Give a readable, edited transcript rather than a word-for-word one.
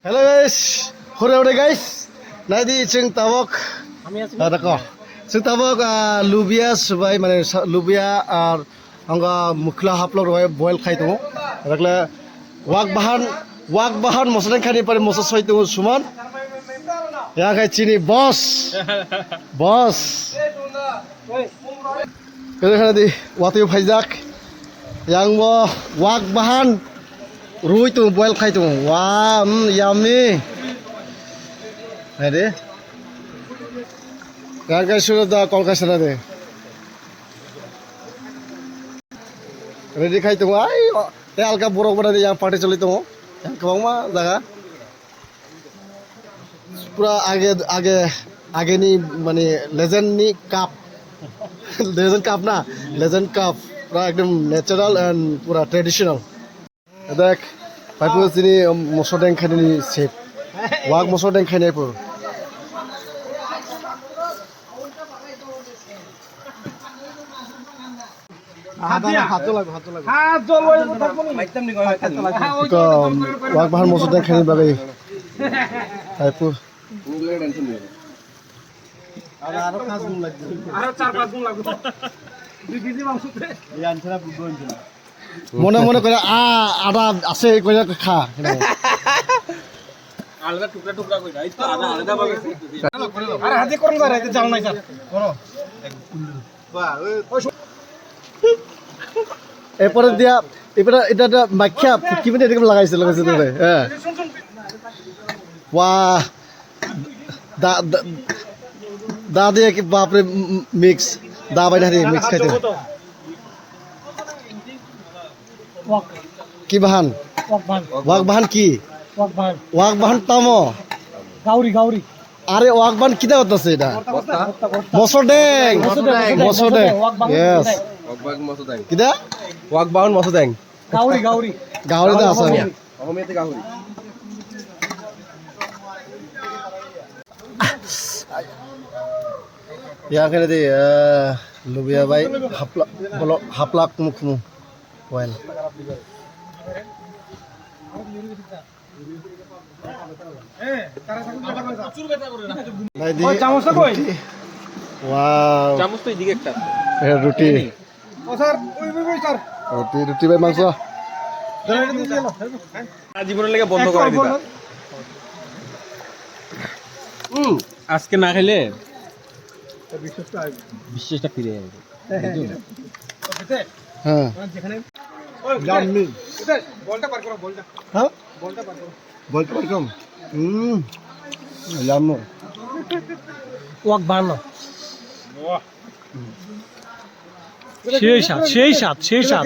Hello guys, hore hore guys. Nadi ceng tabok. Ada ko. Ceng tabok lubia sebai mana lubia angga mukla haplor boil khai tu. Rakla wak bahan moslen khani pare mosas hoy tu suman. Ya kai chini boss. Kada di watu phajak. Yang wo wak bahan Rui tu boil khai tu. Wow, yummy. Ready? Gaga sudah dah call kasih nanti. Ready khai tu. Ay, alka buruk berada yang party coli tu. Yang kau mah jaga. Pura age ni mani legend ni cup. Legend cup na. Legend cup. Pura ekdom natural and pura traditional. দেখ পাইপু যিনি মসর ডেং খাইনি shape walk মসর ডেং খাইনাই পুর walk বাহার মসর ডেং খাইনি বাগে পাইপু আরো 5 গুণ লাগবে আরো 4-5 গুণ লাগবে 2 কেজি মাংসতে এই আনছরা বুঝবো না মনে মনে করে আদা আছে কইরা খা আলাদা টুকরা টুকরা কইরা এই তো আদা আলাদা ভাবে আরে হাতে করুন করে এতে জাল নাই স্যার করো বাহ এরপরে দিয়া এটা মাখ্যা কি মানে এরকম লাগাইছে তোরে হ্যাঁ বাহ দা দিয়ে কি বাপ রে মিক্স দা বাইনা দিয়ে মিক্স খাইতে কি বাহান ওয়াক বাহান কি ওয়াক বাহান তামো গাউরি আরে ওয়াক বাহান কিটা হতাছে এটা মসর ডেং ইয়েস ওয়াক বাহান মসর ডেং কিটা ওয়াক বাহান মসর ডেং গাউরি দা আছে অহমিয়াতে গাউরি ইয়া করে দে লুবিয়া ভাই হাপলা মুখমু Well. Wow. চামচ তো এদিকে একটা রুটি রুটি ভাই মাংস জীবনের লেগে বন্ধ করে দিবা আজকে না খেলে বিশ্বাসটা ফিরে যাবে হ্যাঁ জাম্মি বলটা পার করো বলটা হ্যাঁ বলটা পার করো জাম্মু ওয়াক বানো বাহ সেই সাত